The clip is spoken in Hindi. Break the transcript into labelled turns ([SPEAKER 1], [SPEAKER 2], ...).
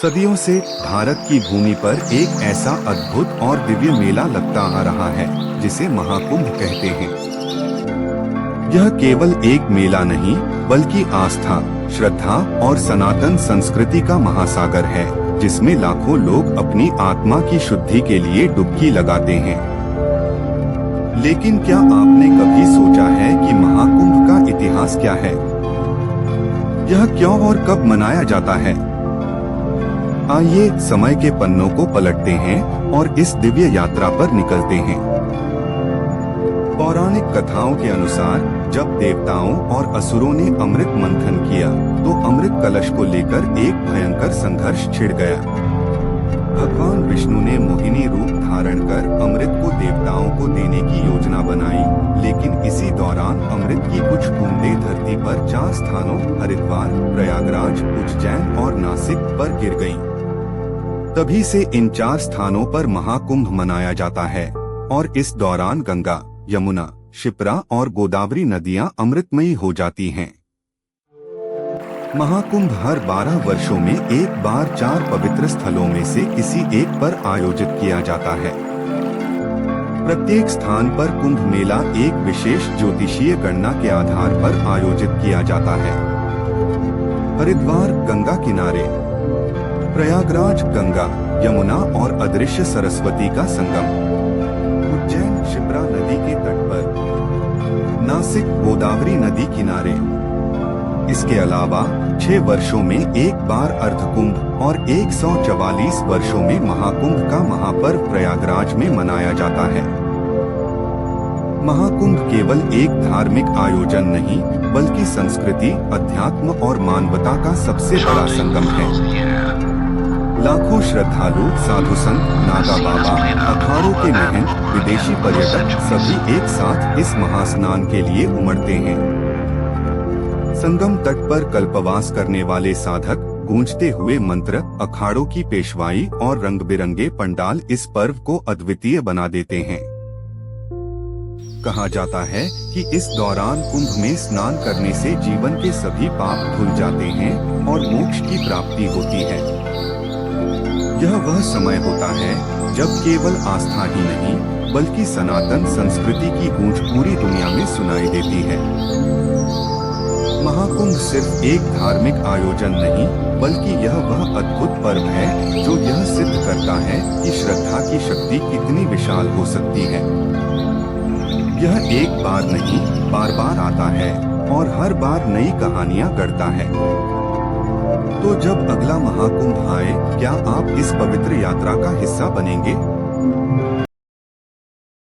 [SPEAKER 1] सदियों से भारत की भूमि पर एक ऐसा अद्भुत और दिव्य मेला लगता आ रहा है जिसे महाकुंभ कहते हैं। यह केवल एक मेला नहीं बल्कि आस्था, श्रद्धा और सनातन संस्कृति का महासागर है, जिसमें लाखों लोग अपनी आत्मा की शुद्धि के लिए डुबकी लगाते हैं। लेकिन क्या आपने कभी सोचा है कि महाकुंभ का इतिहास क्या है? यह क्यों और कब मनाया जाता है? आइए समय के पन्नों को पलटते हैं और इस दिव्य यात्रा पर निकलते हैं। पौराणिक कथाओं के अनुसार जब देवताओं और असुरों ने अमृत मंथन किया तो अमृत कलश को लेकर एक भयंकर संघर्ष छिड़ गया। भगवान विष्णु ने मोहिनी रूप धारण कर अमृत को देवताओं को देने की योजना बनाई, लेकिन इसी दौरान अमृत की कुछ बूंदें धरती पर 4 स्थानों हरिद्वार, प्रयागराज, उज्जैन और नासिक पर गिर गईं। तभी से इन 4 स्थानों पर महाकुंभ मनाया जाता है और इस दौरान गंगा, यमुना, शिप्रा और गोदावरी नदियां अमृतमयी हो जाती हैं। महाकुंभ हर 12 वर्षों में एक बार 4 पवित्र स्थलों में से किसी एक पर आयोजित किया जाता है। प्रत्येक स्थान पर कुंभ मेला एक विशेष ज्योतिषीय गणना के आधार पर आयोजित किया जाता है। हरिद्वार गंगा किनारे, प्रयागराज गंगा, यमुना और अदृश्य सरस्वती का संगम, उज्जैन शिप्रा नदी के तट पर, नासिक गोदावरी नदी किनारे। इसके अलावा 6 वर्षों में एक बार अर्धकुंभ और 144 वर्षों में महाकुंभ का महापर्व प्रयागराज में मनाया जाता है। महाकुंभ केवल एक धार्मिक आयोजन नहीं बल्कि संस्कृति, अध्यात्म और मानवता का सबसे बड़ा संगम है। लाखों श्रद्धालु, साधु संत, नागा बाबा, अखाड़ों के महंत, विदेशी पर्यटक सभी एक साथ इस महास्नान के लिए उमड़ते हैं। संगम तट पर कल्पवास करने वाले साधक गूंजते हुए मंत्र, अखाड़ों की पेशवाई और रंग बिरंगे पंडाल इस पर्व को अद्वितीय बना देते हैं। कहा जाता है कि इस दौरान कुंभ में स्नान करने से जीवन के सभी पाप धुल जाते हैं और मोक्ष की प्राप्ति होती है। यह वह समय होता है जब केवल आस्था ही नहीं बल्कि सनातन संस्कृति की गूंज पूरी दुनिया में सुनाई देती है। महाकुंभ सिर्फ एक धार्मिक आयोजन नहीं बल्कि यह वह अद्भुत पर्व है जो यह सिद्ध करता है कि श्रद्धा की शक्ति कितनी विशाल हो सकती है। यह एक बार नहीं बार बार आता है और हर बार नई कहानियां गढ़ता है। तो जब अगला महाकुंभ आए, क्या आप इस पवित्र यात्रा का हिस्सा बनेंगे?